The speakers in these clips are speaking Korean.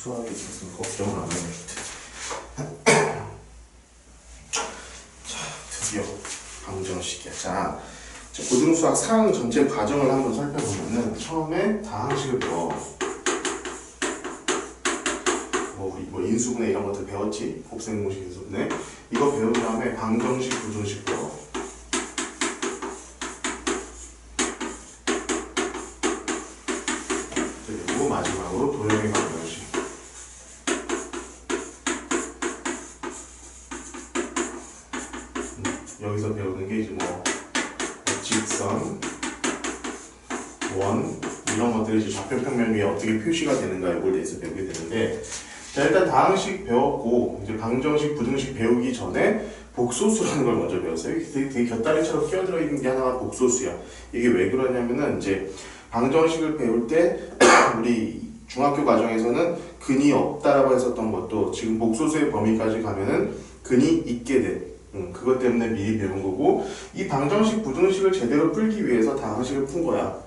수학에 있어서 걱정을 안 해도 자, 드디어 방정식이야. 자, 고등수학 상황 전체 과정을 한번 살펴보면은 처음에 다항식을 배워. 뭐 인수분해 이런 것들 배웠지? 곱셈공식 인수분해. 이거 배운 다음에 방정식, 부등식 배워. 그리고 마지막으로 도형의 방정식. 여기서 배우는 게 이제 뭐 직선, 원 이런 것들이 이제 좌표평면 위에 어떻게 표시가 되는가 이걸 대해서 배우게 되는데, 자, 일단 다항식 배웠고 이제 방정식, 부등식 배우기 전에 복소수라는 걸 먼저 배웠어요. 되게 곁다리처럼 끼어들어 있는 게 하나가 복소수야. 이게 왜 그러냐면은 이제 방정식을 배울 때 우리 중학교 과정에서는 근이 없다라고 했었던 것도 지금 복소수의 범위까지 가면은 근이 있게 돼. 그것 때문에 미리 배운 거고, 이 방정식, 부등식을 제대로 풀기 위해서 다항식을 푼 거야.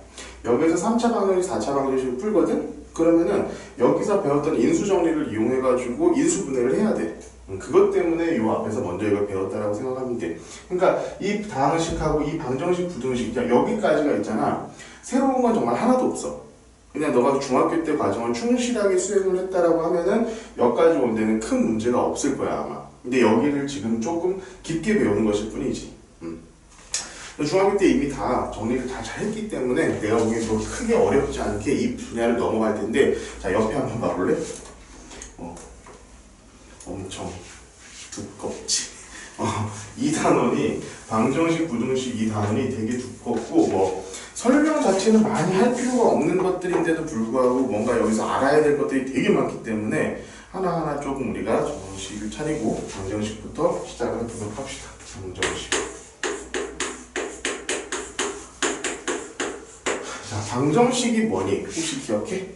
여기에서 3차 방정식, 4차 방정식을 풀거든? 그러면은 여기서 배웠던 인수정리를 이용해가지고 인수분해를 해야 돼. 그것 때문에 요 앞에서 먼저 이걸 배웠다라고 생각하면 돼. 그러니까 이 다항식하고 이 방정식, 부등식, 여기까지가 있잖아. 새로운 건 정말 하나도 없어. 그냥 너가 중학교 때 과정을 충실하게 수행을 했다라고 하면은 여기까지 온 데는 큰 문제가 없을 거야 아마. 근데 여기를 지금 조금 깊게 배우는 것일 뿐이지. 중학교 때 이미 다 정리를 다 잘했기 때문에 내가 보기엔 뭐 크게 어렵지 않게 이 분야를 넘어갈 텐데, 자 옆에 한번 봐볼래? 엄청 두껍지. 이 단원이 방정식, 부등식 이 단원이 되게 두껍고 뭐 설명 자체는 많이 할 필요가 없는 것들인데도 불구하고 뭔가 여기서 알아야 될 것들이 되게 많기 때문에 하나하나 조금 우리가 정식을 차리고 방정식부터 시작을 해보도록 합시다. 방정식. 자, 방정식이 뭐니? 혹시 기억해?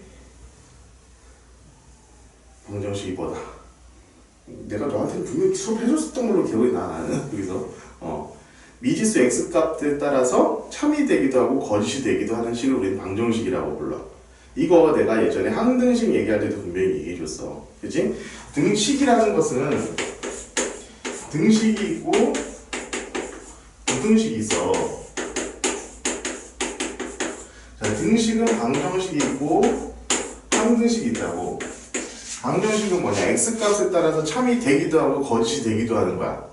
방정식이 뭐다? 내가 너한테는 분명히 수업해줬었던 걸로 기억이 나, 나는. 여기서 미지수 x값에 따라서 참이 되기도 하고 거짓이 되기도 하는 식을 우리는 방정식이라고 불러. 이거 내가 예전에 항등식 얘기할 때도 분명히 얘기해줬어. 그치? 등식이라는 것은 등식이 있고 부등식이 있어. 자, 등식은 방정식이 있고 항등식이 있다고. 방정식은 뭐냐? x값에 따라서 참이 되기도 하고 거짓이 되기도 하는 거야.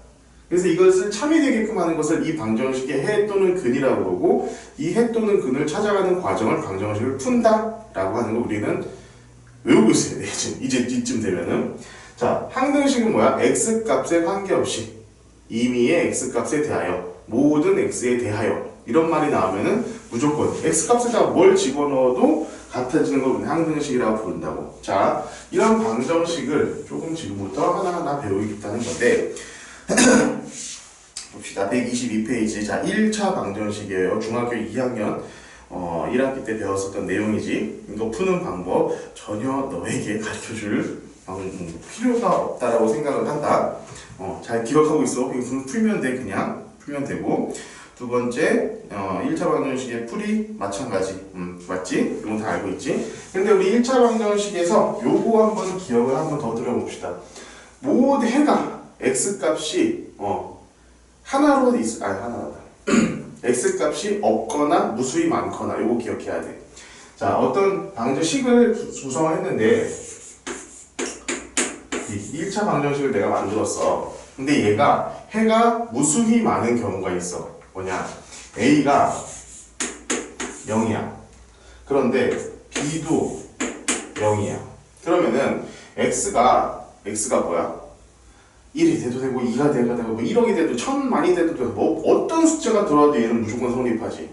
그래서 이것을 참이 되게끔 하는 것을 이 방정식의 해 또는 근이라고 그러고, 이 해 또는 근을 찾아가는 과정을 방정식을 푼다 라고 하는 거 우리는 외우고 있어야 돼. 이제 이쯤 되면은. 자, 항등식은 뭐야? x값에 관계없이 임의의 x값에 대하여, 모든 x에 대하여 이런 말이 나오면은 무조건 x값에다가 뭘 집어넣어도 같아지는 걸 우리는 항등식이라고 부른다고. 자, 이런 방정식을 조금 지금부터 하나하나 배우겠다는 건데 봅시다. 122페이지. 자, 1차 방정식이에요. 중학교 2학년 1학기 때 배웠었던 내용이지. 이거 푸는 방법 전혀 너에게 가르쳐줄 필요가 없다라고 생각을 한다. 잘 기억하고 있어. 풀면 돼. 그냥 풀면 되고. 두 번째, 1차 방정식의 풀이 마찬가지. 맞지? 이건 다 알고 있지? 근데 우리 1차 방정식에서 요거 한번 기억을 한번 더 들어봅시다. 모든 해가 x값이 하나로 하나다. x값이 없거나 무수히 많거나 요거 기억해야 돼. 자, 어떤 방정식을 구성을 했는데 1차 방정식을 내가 만들었어. 근데 얘가 해가 무수히 많은 경우가 있어. 뭐냐? a가 0이야. 그런데 b도 0이야. 그러면은 x가 뭐야? 1이 돼도 되고 2가 돼도 되고 1억이 돼도 1000만이 돼도 되고 뭐 어떤 숫자가 들어와도 얘는 무조건 성립하지.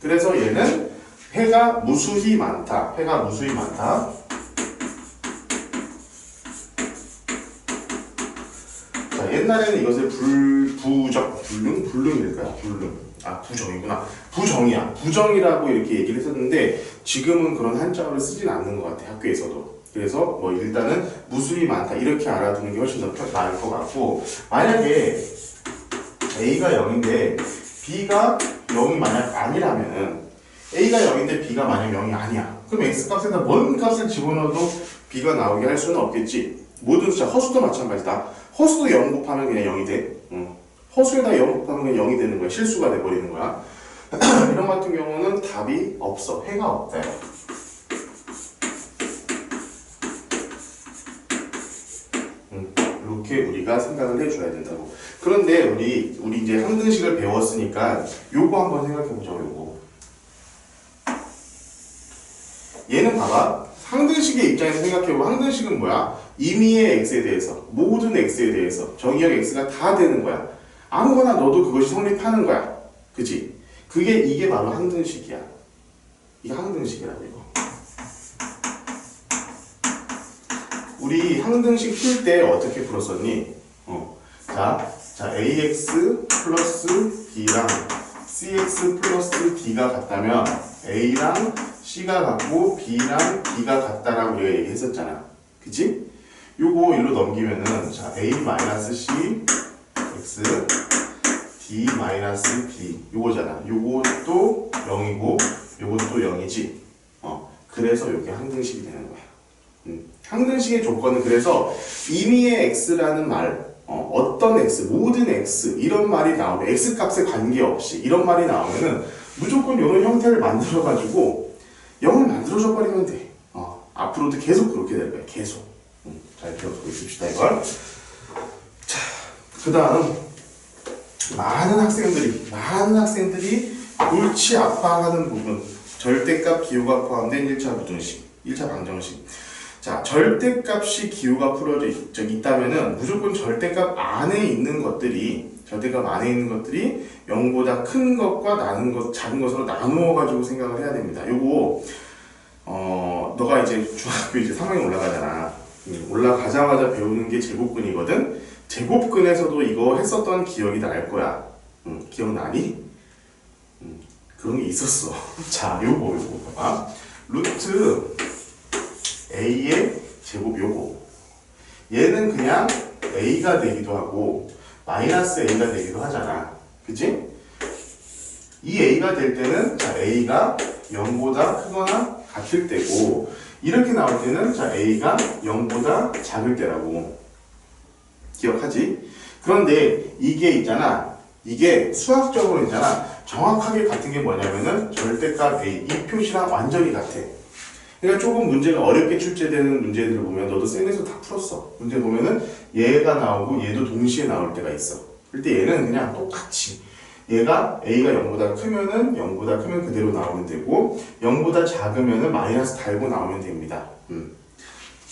그래서 얘는 해가 무수히 많다. 해가 무수히 많다. 자, 옛날에는 이것을 불능일까요? 부정이구나. 부정이야. 부정이라고 이렇게 얘기를 했었는데 지금은 그런 한자어를 쓰진 않는 것 같아, 학교에서도. 그래서 뭐 일단은 무수히 많다 이렇게 알아두는 게 훨씬 더 나을 것 같고, 만약에 A가 0인데 B가 0이 만약 아니라면은 A가 0인데 B가 만약 0이 아니야. 그럼 X값에다 뭔 값을 집어넣어도 b가 나오게 할 수는 없겠지. 모든 숫자, 허수도 마찬가지다. 허수도 0 곱하면 그냥 0이 돼. 허수에다 0 곱하면 그냥 0이 되는 거야. 실수가 돼버리는 거야. 이런 같은 경우는 답이 없어. 해가 없대. 이렇게 우리가 생각을 해줘야 된다고. 그런데 우리 이제 항등식을 배웠으니까 요거 한번 생각해보자. 요거. 얘는 봐봐. 항등식의 입장에서 생각해보고, 항등식은 뭐야? 임의의 x에 대해서, 모든 x에 대해서 정의역 x가 다 되는 거야. 아무거나 넣어도 그것이 성립하는 거야. 그치? 이게 바로 항등식이야. 이게 항등식이라고, 이거. 우리 항등식 풀 때 어떻게 풀었었니? 자, ax 플러스 b랑 cx 플러스 d가 같다면 a랑 c가 같고 b랑 d가 같다라고 우리가 얘기했었잖아. 그치? 요거 일로 넘기면은, 자, a 마이너스 c x d 마이너스 b 요거잖아. 요것도 0이고 요것도 0이지. 그래서 요게 항등식이 되는 거야. 항등식의 조건은 그래서 임의의 x라는 말, 어떤 x, 모든 x 이런 말이 나오면 x 값에 관계없이 이런 말이 나오면은 무조건 이런 형태를 만들어가지고 0을 만들어줘 버리면 돼. 앞으로도 계속 그렇게 될 거야. 계속. 잘 기억하고 있읍시다 이걸. 자, 그 다음 많은 학생들이 골치 아파하는 부분, 절대값 기호가 포함된 1차 부등식, 1차 방정식. 자, 절대값이 기호가 풀어져 있다면은 무조건 절대값 안에 있는 것들이 0보다 큰 것과 작은 것으로 나누어 가지고 생각을 해야 됩니다. 요거 너가 이제 중학교 이제 3학년 올라가잖아. 올라가자마자 배우는 게 제곱근이거든. 제곱근에서도 이거 했었던 기억이 날 거야. 기억나니? 그런 게 있었어. 자, 요거 봐봐. 루트 a의 제곱 요거. 얘는 그냥 a가 되기도 하고 마이너스 a가 되기도 하잖아. 그치? 이 a가 될 때는, 자, a가 0보다 크거나 같을 때고, 이렇게 나올 때는, 자, a가 0보다 작을 때라고. 기억하지? 그런데 이게 있잖아. 이게 수학적으로 있잖아. 정확하게 같은 게 뭐냐면은 절대값 a, 이 표시랑 완전히 같아. 그러니까 조금 문제가 어렵게 출제되는 문제들을 보면 너도 쌤에서 다 풀었어. 문제 보면은 얘가 나오고 얘도 동시에 나올 때가 있어. 그때 얘는 그냥 똑같이 얘가 a가 0보다 크면은 0보다 크면 그대로 나오면 되고 0보다 작으면은 마이너스 달고 나오면 됩니다.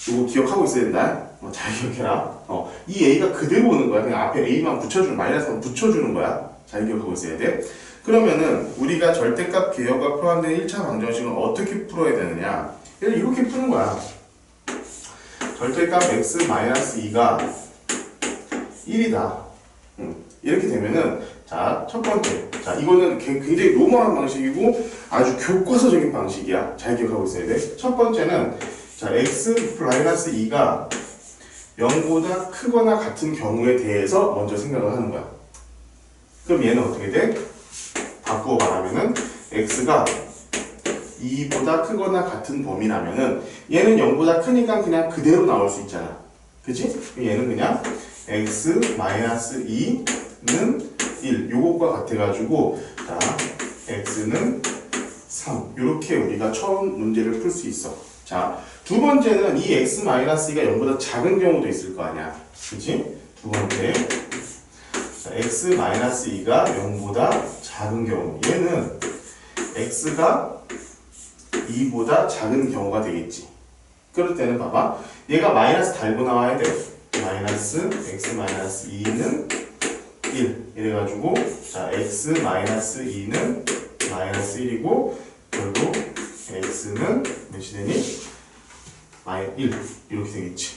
이거 기억하고 있어야 된다. 잘 기억해라. 이 a가 그대로 오는 거야. 그냥 앞에 a만 마이너스만 붙여주는 거야. 잘 기억하고 있어야 돼. 그러면은 우리가 절대값 기호가 포함된 1차 방정식은 어떻게 풀어야 되느냐? 이렇게 푸는 거야. 절대값 x-2가 1이다. 이렇게 되면은, 자, 첫 번째. 자, 이거는 굉장히 노멀한 방식이고 아주 교과서적인 방식이야. 잘 기억하고 있어야 돼. 첫 번째는, 자, x-2가 0보다 크거나 같은 경우에 대해서 먼저 생각을 하는 거야. 그럼 얘는 어떻게 돼? 바꾸어 말하면은 x가 2보다 크거나 같은 범위라면은 얘는 0보다 크니까 그냥 그대로 나올 수 있잖아. 그치? 얘는 그냥 x-2는 1 요것과 같아가지고 자 x는 3 이렇게 우리가 처음 문제를 풀 수 있어. 자, 두 번째는 이 x-2가 0보다 작은 경우도 있을 거 아니야. 그치? 두 번째 자, x-2가 0보다 작은 경우 얘는 x가 2보다 작은 경우가 되겠지. 그럴 때는 봐봐 얘가 마이너스 달고 나와야 돼. 마이너스 x-2는 1 이래가지고 자 x-2는 마이너스 1이고 결국 x는 몇이 되니? 1 이렇게 되겠지.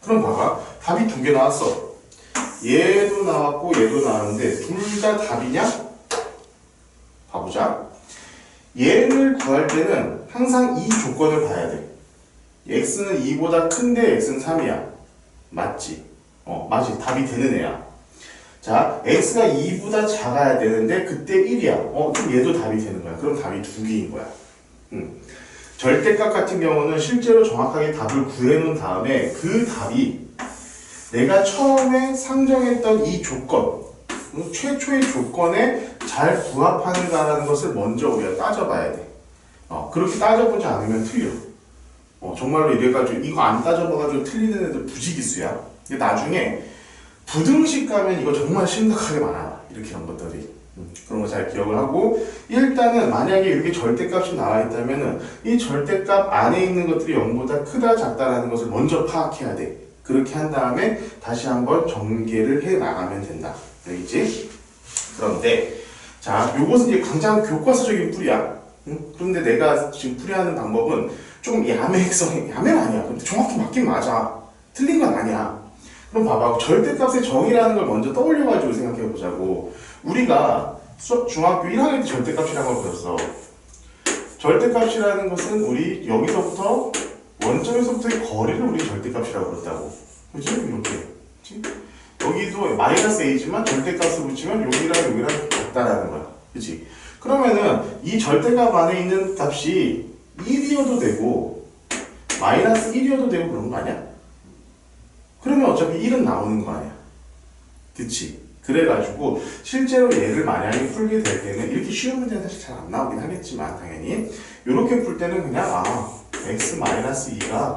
그럼 봐봐 답이 두 개 나왔어. 얘도 나왔고 얘도 나왔는데 둘 다 답이냐? 봐보자. 얘를 구할 때는 항상 이 조건을 봐야 돼. x는 2보다 큰데 x는 3이야. 맞지? 맞지. 답이 되는 애야. 자, x가 2보다 작아야 되는데 그때 1이야. 그럼 얘도 답이 되는 거야. 그럼 답이 두 개인 거야. 절대값 같은 경우는 실제로 정확하게 답을 구해놓은 다음에 그 답이 내가 처음에 상정했던 이 조건, 최초의 조건에 잘 부합하는가라는 것을 먼저 우리가 따져봐야 돼. 그렇게 따져보지 않으면 틀려. 정말로 이래가지고 이거 안 따져봐가지고 틀리는 애들 부지기수야. 근데 나중에 부등식 가면 이거 정말 심각하게 많아. 이렇게 한 것들이. 그런 거 잘 기억을 하고, 일단은 만약에 이렇게 절대값이 나와 있다면은 이 절대값 안에 있는 것들이 0보다 크다 작다라는 것을 먼저 파악해야 돼. 그렇게 한 다음에 다시 한번 전개를 해 나가면 된다. 알겠지? 그런데 자, 요것은 이제 가장 교과서적인 풀이야. 그런데 내가 지금 풀이하는 방법은 조금 야매성이, 야매는 아니야. 근데 정확히 맞긴 맞아. 틀린 건 아니야. 그럼 봐봐. 절대값의 정의라는 걸 먼저 떠올려가지고 생각해 보자고. 우리가 중학교 1학년 때 절대값이라는 걸 배웠어. 절대값이라는 것은 우리 여기서부터 원점에서부터의 거리를 우리 절대값이라고 그랬다고. 그치? 이렇게. 그치? 여기도 마이너스 a지만 절대값을 붙이면 여기랑 여기랑 같다라는 거야. 그치? 그러면은 이 절대값 안에 있는 값이 1이어도 되고 마이너스 1이어도 되고 그런 거 아니야? 그러면 어차피 1은 나오는 거 아니야. 그치? 그래가지고 실제로 얘를 만약에 풀게 될 때는 이렇게 쉬운 문제는 사실 잘 안 나오긴 하겠지만 당연히 이렇게 풀 때는 그냥 x-2가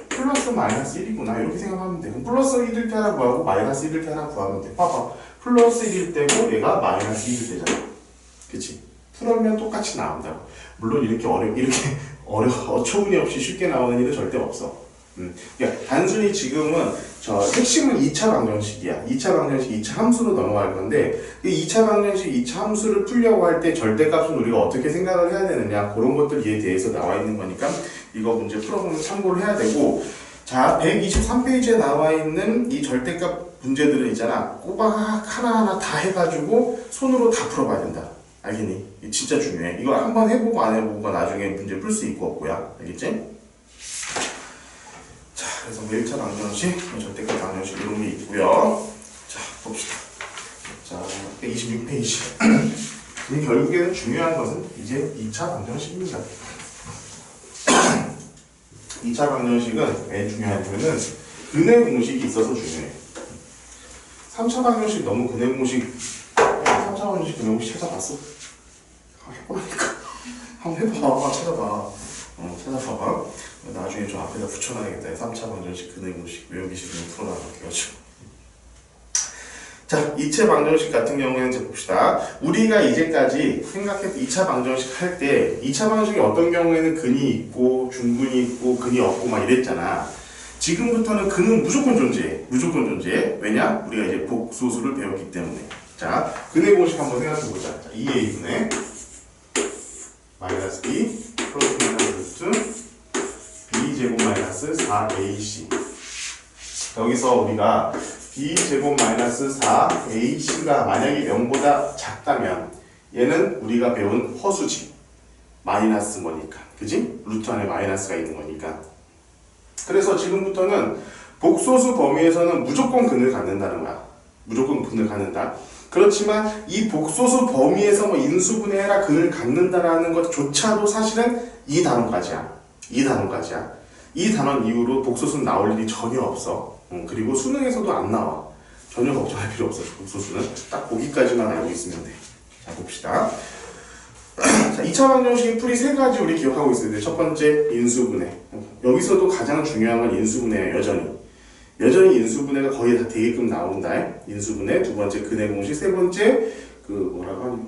플러스 마이너스 1이구나 이렇게 생각하면 돼. 그럼 플러스 1일 때 하나 구하고 마이너스 1일 때 하나 구하면 돼. 봐봐. 플러스 1일 때고 얘가 마이너스 1일 때잖아. 그치? 풀으면 똑같이 나온다고. 물론 이렇게 어처구니 없이 쉽게 나오는 일은 절대 없어. 그러니까 단순히 지금은 저 핵심은 2차 방정식이야. 2차 방정식 2차 함수로 넘어갈 건데 이 2차 방정식 2차 함수를 풀려고 할 때 절대값은 우리가 어떻게 생각을 해야 되느냐 그런 것들에 대해서 나와 있는 거니까 이거 문제 풀어보면 참고를 해야 되고, 자 123페이지에 나와 있는 이 절대값 문제들은 있잖아. 꼬박 하나하나 다 해가지고 손으로 다 풀어봐야 된다. 알겠니? 이게 진짜 중요해. 이거 한번 해보고 안 해보고 나중에 문제 풀 수 있고 없고야. 알겠지? 자, 그래서 1차 방정식, 절대값 방정식 이런 게 있고요. 자, 봅시다. 자, 126페이지. 결국에는 중요한 것은 이제 2차 방정식입니다. 2차 방정식은 왜 중요하냐면은 근해 공식이 있어서 중요해. 3차 방정식 너무 근해 공식 3차 방정식 근해 공식 찾아봤어? 해보라니까. 한번 해봐. 찾아봐. 찾아봐봐. 나중에 좀 앞에다 붙여놔야겠다. 3차 방정식 근해 공식 외우기 싫으면 풀어놔볼게 가지고. 자, 2차 방정식 같은 경우에는 이제 봅시다. 우리가 이제까지 생각했던 2차 방정식 할 때 2차 방정식이 어떤 경우에는 근이 있고 중근이 있고 근이 없고 막 이랬잖아. 지금부터는 근은 무조건 존재해. 무조건 존재해. 왜냐? 우리가 이제 복소수를 배웠기 때문에. 자, 근의 공식 한번 생각해보자. 자, 2a분의 마이너스 b 플러스 마이너스 루트 b제곱 마이너스 4ac. 여기서 우리가 b제곱 마이너스 4ac가 만약에 0보다 작다면 얘는 우리가 배운 허수지. 마이너스 거니까. 그지? 루트 안에 마이너스가 있는 거니까. 그래서 지금부터는 복소수 범위에서는 무조건 근을 갖는다는 거야. 무조건 근을 갖는다. 그렇지만 이 복소수 범위에서 뭐 인수분해해라 근을 갖는다라는 것조차도 사실은 이 단원까지야. 이 단원까지야. 이 단원 이후로 복소수는 나올 일이 전혀 없어. 그리고 수능에서도 안 나와. 전혀 걱정할 필요 없어. 복소수는 딱 거기까지만 알고 있으면 돼. 자, 봅시다. 자, 2차 방정식 풀이 세 가지 우리 기억하고 있어야 돼. 첫 번째 인수분해. 여기서도 가장 중요한 건 인수분해예요. 여전히 인수분해가 거의 다 되게끔 나온다. 인수분해. 두 번째 근해 공식. 세 번째 그 뭐라고 하니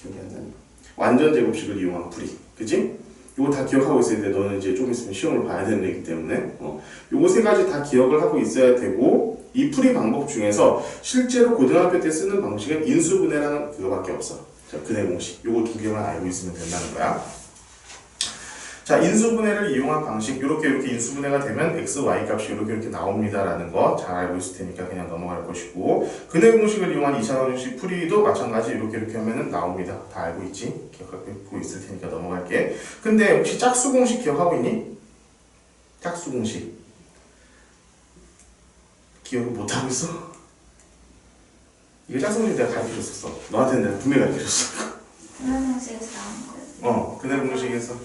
기억이 안 나네. 완전 제곱식을 이용한 풀이. 그지? 이거 다 기억하고 있어야 돼. 너는 이제 좀 있으면 시험을 봐야 되는 애기 때문에 요거 세 가지 다 기억을 하고 있어야 되고, 이 풀이 방법 중에서 실제로 고등학교 때 쓰는 방식은 인수분해라는 그거밖에 없어. 자, 근해 공식. 요거 두 개만 알고 있으면 된다는 거야. 자, 인수분해를 이용한 방식. 이렇게 인수분해가 되면 x, y 값이 이렇게 나옵니다라는 거 잘 알고 있을 테니까 그냥 넘어갈 것이고, 근해 공식을 이용한 2차 방정식 풀이도 마찬가지 이렇게 하면은 나옵니다. 다 알고 있지? 기억하고 있을 테니까 넘어갈게. 근데 혹시 짝수 공식 기억하고 있니? 짝수 공식. 기억을 못하고 있어? 이거 짝수 공식 내가 가르쳐줬었어. 너한테는 내가 분명히 가르쳐줬어. 분해공식에서 나온 거예요. 그대 공식에서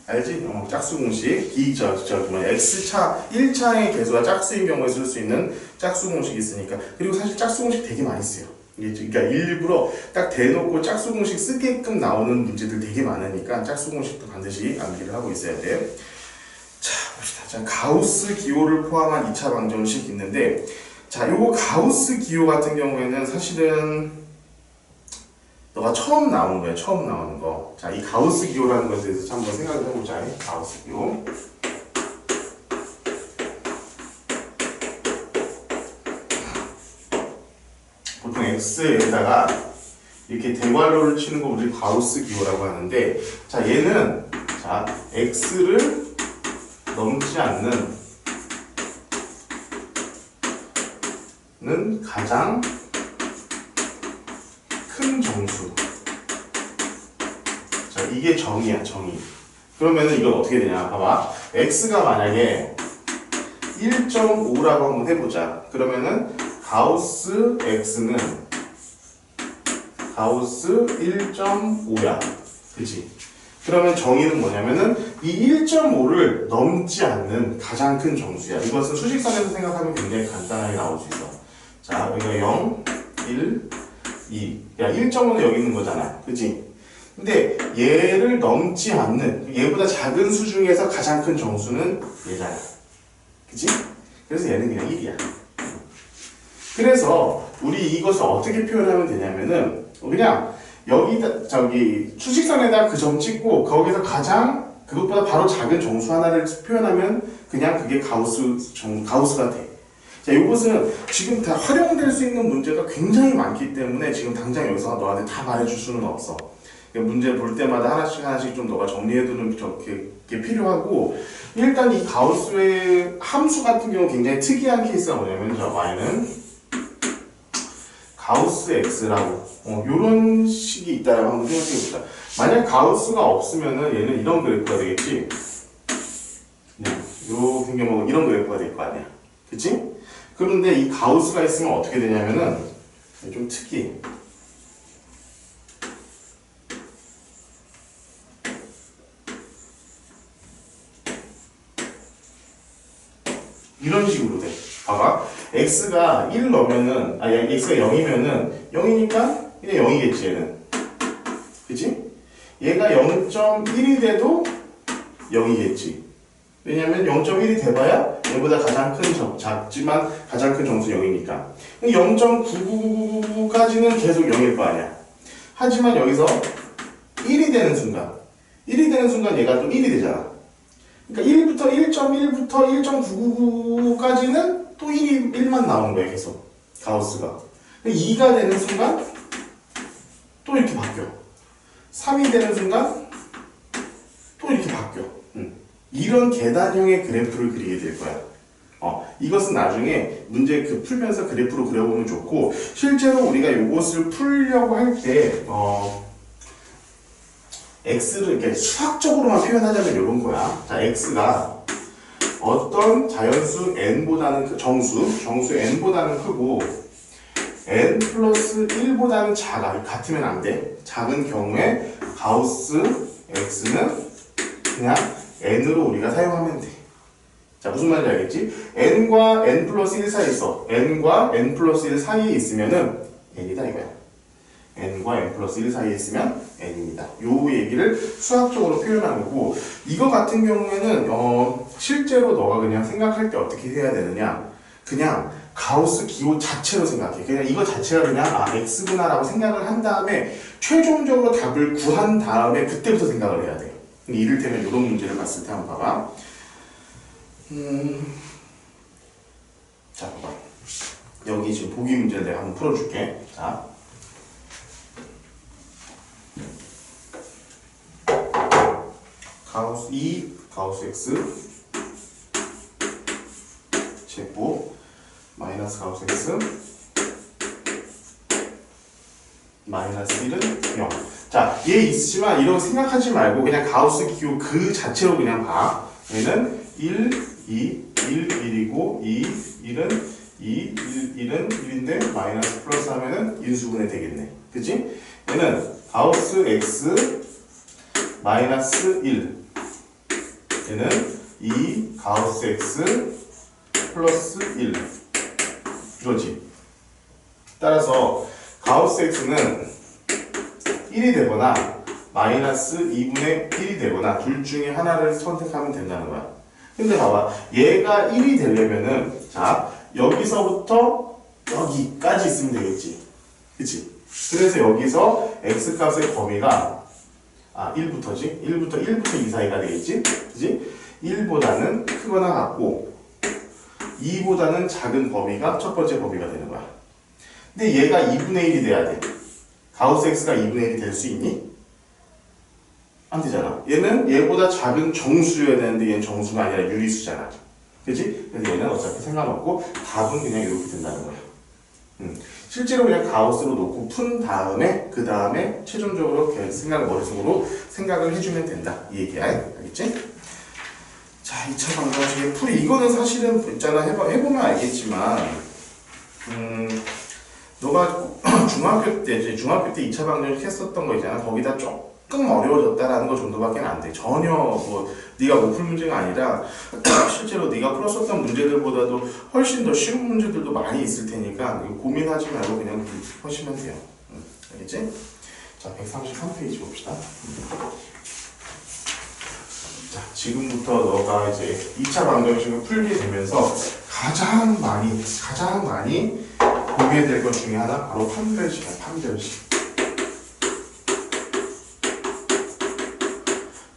알지? 짝수 공식 x차 1차의 개수가 짝수인 경우에 쓸 수 있는 짝수 공식이 있으니까. 그리고 사실 짝수 공식 되게 많이 써요. 그러니까 일부러 딱 대놓고 짝수 공식 쓰게끔 나오는 문제들 되게 많으니까 짝수 공식도 반드시 암기를 하고 있어야 돼. 자, 봅시다. 자, 가우스 기호를 포함한 2차 방정식 있는데, 자, 요거 가우스 기호 같은 경우에는 사실은 너가 처음 나오는 거야. 처음 나오는 거. 자, 이 가우스 기호라는 것에 대해서 한번 생각을 해보자. 가우스 기호. 보통 x에다가 이렇게 대괄호를 치는 거 우리 가우스 기호라고 하는데, 자, 얘는 자, x를 넘지 않는 가장 큰 정수. 자, 이게 정의야, 정의. 그러면은 이건 어떻게 되냐? 봐봐. x가 만약에 1.5라고 한번 해보자. 그러면은 가우스 x는 가우스 1.5야. 그치? 그러면 정의는 뭐냐면은 이 1.5를 넘지 않는 가장 큰 정수야. 이것은 수직선에서 생각하면 굉장히 간단하게 나올 수 있어. 자, 여기가 0, 1, 2. 야, 1.5는 여기 있는 거잖아. 그치? 근데 얘를 넘지 않는, 얘보다 작은 수 중에서 가장 큰 정수는 얘잖아. 그치? 그래서 얘는 그냥 1이야. 그래서 우리 이것을 어떻게 표현하면 되냐면은 그냥 여기다 저기 수직선에다 그 점 찍고 거기서 가장 그것보다 바로 작은 정수 하나를 표현하면 그냥 그게 가우스가 돼. 자, 이것은 지금 다 활용될 수 있는 문제가 굉장히 많기 때문에 지금 당장 여기서 너한테 다 말해줄 수는 없어. 문제 볼 때마다 하나씩 좀 너가 정리해두는 게 필요하고, 일단 이 가우스의 함수 같은 경우 굉장히 특이한 케이스가 뭐냐면, 저 y는 가우스 x라고 요런 식이 있다라고 한번 생각해봅시다. 만약 가우스가 없으면은 얘는 이런 그래프가 되겠지. 요 같은 경우는 이런 그래프가 될 거 아니야. 그치? 그런데 이 가우스가 있으면 어떻게 되냐면은 좀 특이해. 이런 식으로 돼. 봐봐. x가 1 넣으면은, x가 0이면은 0이니까 그냥 0이겠지, 얘는. 그치? 얘가 0.1이 돼도 0이겠지. 왜냐면 0.1이 돼봐야 얘보다 가장 큰 작지만 가장 큰 정수 0이니까. 0.9999까지는 계속 0일 거 아니야. 하지만 여기서 1이 되는 순간 얘가 또 1이 되잖아. 그러니까 1.1부터 1.999까지는 또 1만 나오는 거야, 계속. 가우스가. 2가 되는 순간 또 이렇게 바뀌어. 3이 되는 순간 또 이렇게 바뀌어. 이런 계단형의 그래프를 그리게 될 거야. 이것은 나중에 문제 풀면서 그래프로 그려보면 좋고, 실제로 우리가 이것을 풀려고 할 때, x를 이렇게 수학적으로만 표현하자면 이런 거야. 자, x가 어떤 자연수 n보다는 정수 n보다는 크고 n 플러스 1보다는 작아. 같으면 안 돼. 작은 경우에 가우스 x는 그냥 n으로 우리가 사용하면 돼. 자, 무슨 말인지 알겠지? n과 n 플러스 1 사이에 있어. n과 n 플러스 1 사이에 있으면은 n이다 이거야. n과 n 플러스 1 사이에 있으면 n입니다. 요 얘기를 수학적으로 표현한 거고, 이거 같은 경우에는 실제로 너가 그냥 생각할 때 어떻게 해야 되느냐, 그냥 가우스 기호 자체로 생각해. 그냥 이거 자체가 그냥 x구나 라고 생각을 한 다음에 최종적으로 답을 구한 다음에 그때부터 생각을 해야 돼. 이를테면 이런 문제를 봤을 때 한번 봐봐. 자, 봐봐. 여기 지금 보기 문제를 내가 한번 풀어줄게. 자, 가우스 x 제곱 마이너스 가우스 x 마이너스 1은 0. 자, 얘 있지만 이런 거 생각하지 말고 그냥 가우스 기호 그 자체로 그냥 봐. 얘는 1, 2, 1, 1이고 2, 1은 2, 1은 1인데 마이너스 플러스 하면은 인수분해 되겠네. 그치? 얘는 가우스 x 마이너스 1. 얘는 2 가우스 x 플러스 1. 이거지. 따라서 가우스 x는 1이 되거나 마이너스 2분의 1이 되거나 둘 중에 하나를 선택하면 된다는 거야. 근데 봐봐. 얘가 1이 되려면은 자 여기서부터 여기까지 있으면 되겠지. 그치? 그래서 여기서 x값의 범위가 1부터지? 1부터 2 사이가 되겠지? 그치? 1보다는 크거나 같고 2보다는 작은 범위가 첫 번째 범위가 되는 거야. 근데 얘가 2분의 1이 돼야 돼. 가우스 x가 2분의 1이 될 수 있니? 안 되잖아. 얘는 얘보다 작은 정수여야 되는데 얘는 정수가 아니라 유리수잖아. 그치? 그래서 얘는 어차피 상관없고 답은 그냥 이렇게 된다는 거야. 실제로 그냥 가우스로 놓고 푼 다음에 그 다음에 최종적으로 머릿속으로 생각을 해주면 된다. 이 얘기야. 알겠지? 자, 2차 방정식의 풀이 이거는 사실은 있잖아. 해보면 알겠지만 너가 중학교 때 2차 방정식 했었던 거 있잖아. 거기다 조금 어려워졌다라는 거 정도밖에 안 돼. 전혀 뭐 네가 못 풀 문제가 아니라 실제로 네가 풀었었던 문제들보다도 훨씬 더 쉬운 문제들도 많이 있을 테니까 고민하지 말고 그냥 하시면 돼요. 알겠지? 자, 133페이지 봅시다. 자, 지금부터 너가 이제 2차 방정식을 풀게 되면서 가장 많이 보게 될 것 중에 하나 바로 판별식이야.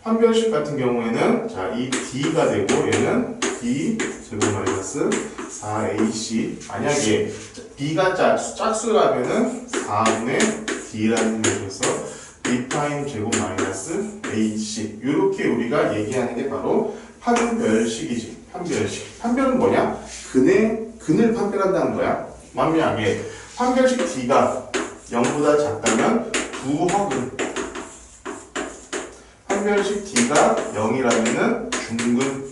판별식 같은 경우에는 자, 이 d가 되고 얘는 d 제곱 마이너스 4ac. 만약에 b가 짝수라면은 4분의 d라는 것에서 b 프라임 제곱 마이너스 ac. 이렇게 우리가 얘기하는 게 바로 판별식이지. 판별은 뭐냐? 근을 판별한다는 거야. 만약에 판별식 d가 0보다 작다면 두허근. 판별식 d가 0이라면은 중근.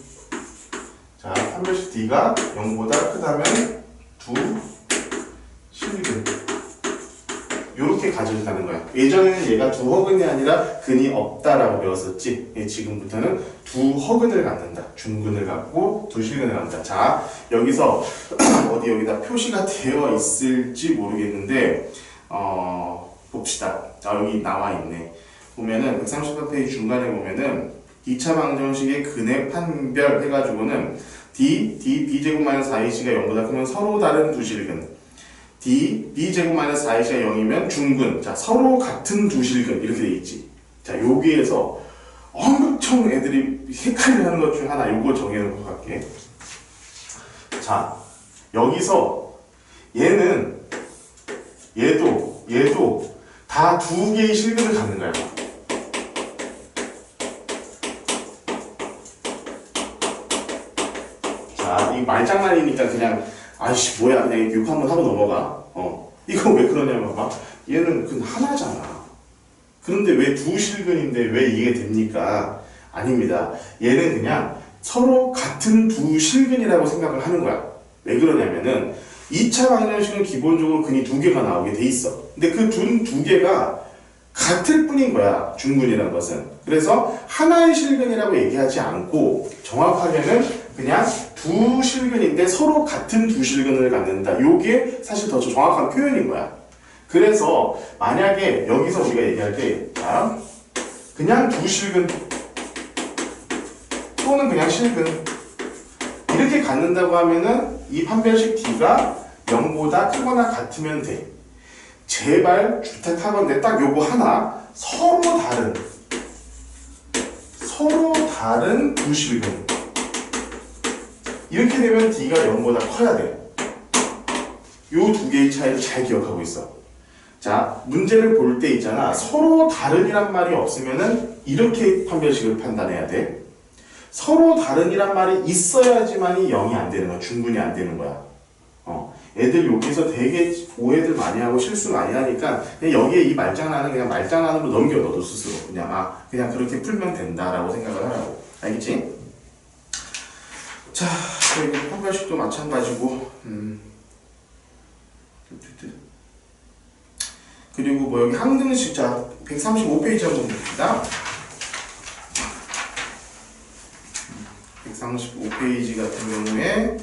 자, 판별식 d가 0보다 크다면 두 실근. 요렇게 가져가는 거야. 예전에는 얘가 두 허근이 아니라 근이 없다라고 배웠었지. 지금부터는 두 허근을 갖는다. 중근을 갖고 두 실근을 갖는다. 자, 여기서 여기다 표시가 되어 있을지 모르겠는데 봅시다. 여기 나와 있네. 보면은 138페이지 중간에 보면은 2차 방정식의 근의 판별 해가지고는 d b제곱 마이너스 4ac가 0보다 크면 서로 다른 두 실근. d b제곱 마이너스 4ac가 0이면 중근. 자, 서로 같은 두 실근 이렇게 돼 있지. 자, 여기에서 엄청 애들이 헷갈려하는 것 중 하나 요거 정해놓고 갈게. 자, 여기서 얘는 얘도 다 두 개의 실근을 갖는 거야. 자, 이 말장난이니까 그냥 아이씨 뭐야 그냥 욕 한번 하고 넘어가. 이거 왜 그러냐면 봐. 얘는 근 하나잖아. 그런데 왜 두 실근인데 왜 이게 됩니까? 아닙니다. 얘는 그냥 서로 같은 두 실근이라고 생각을 하는 거야. 왜 그러냐면은 2차 방정식은 기본적으로 근이 두 개가 나오게 돼 있어. 근데 그 두 개가 같을 뿐인 거야. 중근이라는 것은. 그래서 하나의 실근이라고 얘기하지 않고 정확하게는 그냥 두 실근인데 서로 같은 두 실근을 갖는다. 요게 사실 더 정확한 표현인 거야. 그래서 만약에 여기서 우리가 얘기할 때 자, 그냥 두 실근 또는 그냥 실근 이렇게 갖는다고 하면은 이 판별식 d가 0보다 크거나 같으면 돼. 제발 주택하건대 딱 요거 하나 서로 다른 두 실근 이렇게 되면 d가 0보다 커야 돼. 요 두 개의 차이를 잘 기억하고 있어. 자, 문제를 볼 때 있잖아. 서로 다른이란 말이 없으면은 이렇게 판별식을 판단해야 돼. 서로 다른이란 말이 있어야지만이 0이 안 되는 거야. 중근이 안 되는 거야. 애들 여기서 되게 오해들 많이 하고 실수 많이 하니까 그냥 여기에 이 말장난은 그냥 말장난으로 넘겨 너도 스스로. 그냥 그렇게 풀면 된다라고 생각을 하라고. 알겠지? 자, 그리고 판별식도 마찬가지고 그리고 뭐 여기 항등식 자 135페이지 한번 봅시다. 135페이지 같은 경우에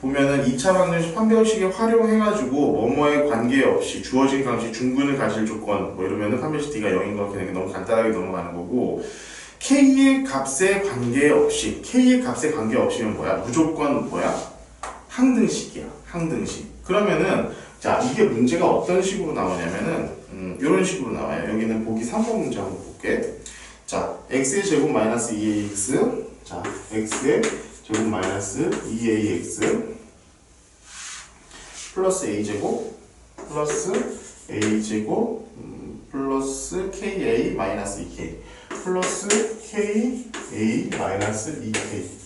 보면은 2차 방정식 판별식에 활용해가지고 뭐뭐에 관계없이 주어진 강식 중근을 가질 조건 뭐 이러면은 판별식 D가 0인 거 그냥 너무 간단하게 넘어가는 거고 K의 값에 관계없이 K의 값에 관계없이면 뭐야? 무조건 뭐야? 항등식이야. 항등식. 그러면은 자 이게 문제가 어떤 식으로 나오냐면은 이런 식으로 나와요. 여기는 보기 3번 문제 한번 볼게. 자 x의 제곱 마이너스 2ax 자 x의 제곱 마이너스 2ax 플러스 a제곱 플러스 a제곱 플러스 ka 마이너스 2k 플러스 ka 마이너스 2k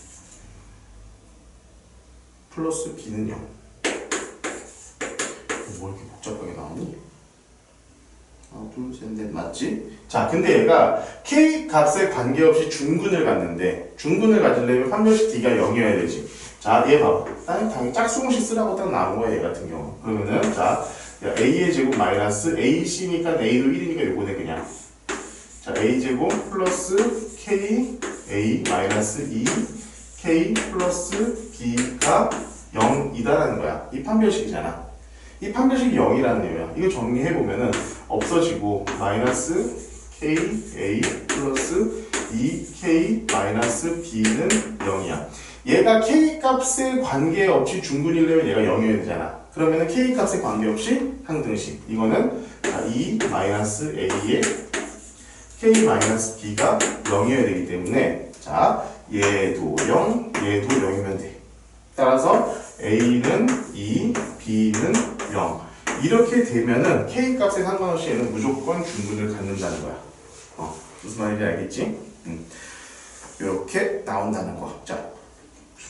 플러스 b는 0. 뭐 이렇게 복잡하게 나오니? 하나 둘 셋 넷 맞지? 자 근데 얘가 k 값에 관계없이 중근을 갖는데 중근을 가지려면 판별식 d가 0이어야 되지. 자 얘 봐봐. 당연히 짝수공식 쓰라고 딱 나온 거야 얘 같은 경우. 그러면은 자 a의 제곱 마이너스 ac니까 a도 1이니까 요거네 그냥. 자 a제곱 플러스 k a 마이너스 2 k 플러스 b가 0이다라는 거야. 이 판별식이잖아. 이 판별식이 0이라는 얘기야. 이거 정리해보면은 없어지고 마이너스 ka 플러스 2k 마이너스 b는 0이야. 얘가 k 값에 관계없이 중근이려면 얘가 0이어야 되잖아. 그러면은 k 값에 관계없이 항등식. 이거는 2 마이너스 a의 k 마이너스 b가 0이어야 되기 때문에 자 얘도 0, 얘도 0이면 돼. 따라서 a는 2, b는 0. 이렇게 되면은 k 값에 상관없이 얘는 무조건 중근을 갖는다는 거야. 무슨 말인지 알겠지? 이렇게 나온다는 거. 자,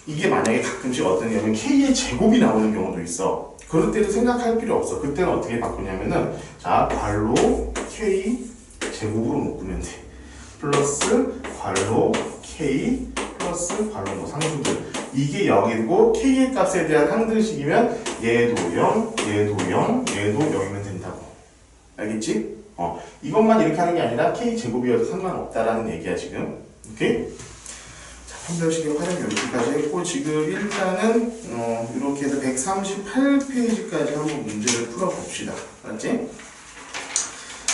이게 만약에 가끔씩 어떤 경우는 k의 제곱이 나오는 경우도 있어. 그럴 때도 생각할 필요 없어. 그때는 어떻게 바꾸냐면은 자, 괄호 k 제곱으로 묶으면 돼. 플러스 괄호 k 플러스 괄호 뭐 상수들. 이게 0이고 k의 값에 대한 항등식이면 얘도 0, 얘도 0, 얘도 0이면 된다고. 알겠지? 이것만 이렇게 하는 게 아니라 k 제곱이어도 상관없다라는 얘기야 지금. 오케이? 자, 판별식의 활용 여기까지 했고 지금 일단은 이렇게 해서 138페이지까지 한번 문제를 풀어봅시다. 알았지?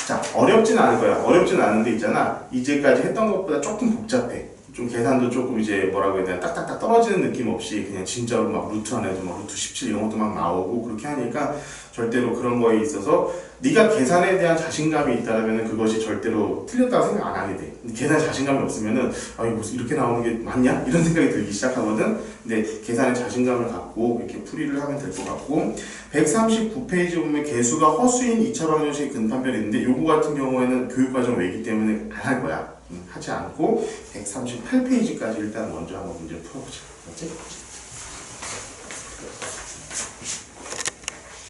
자, 어렵진 않을 거야. 어렵진 않은데 있잖아. 이제까지 했던 것보다 조금 복잡해. 좀 계산도 조금 이제 뭐라고 해야 되나 딱딱딱 떨어지는 느낌 없이 그냥 진짜로 막 루트 안에도 막 루트 17 이런 것도 막 나오고 그렇게 하니까 절대로 그런 거에 있어서 네가 계산에 대한 자신감이 있다면 그것이 절대로 틀렸다고 생각 안 하게 돼. 계산에 자신감이 없으면은 아 이거 무슨 이렇게 나오는 게 맞냐? 이런 생각이 들기 시작하거든. 근데 계산에 자신감을 갖고 이렇게 풀이를 하면 될 것 같고 139페이지 보면 개수가 허수인 2차 방정식 근판별이 있는데 요거 같은 경우에는 교육과정 외기 때문에 안 할 거야. 하지 않고 138페이지까지 일단 먼저 한번 문제를 풀어보자. 맞지?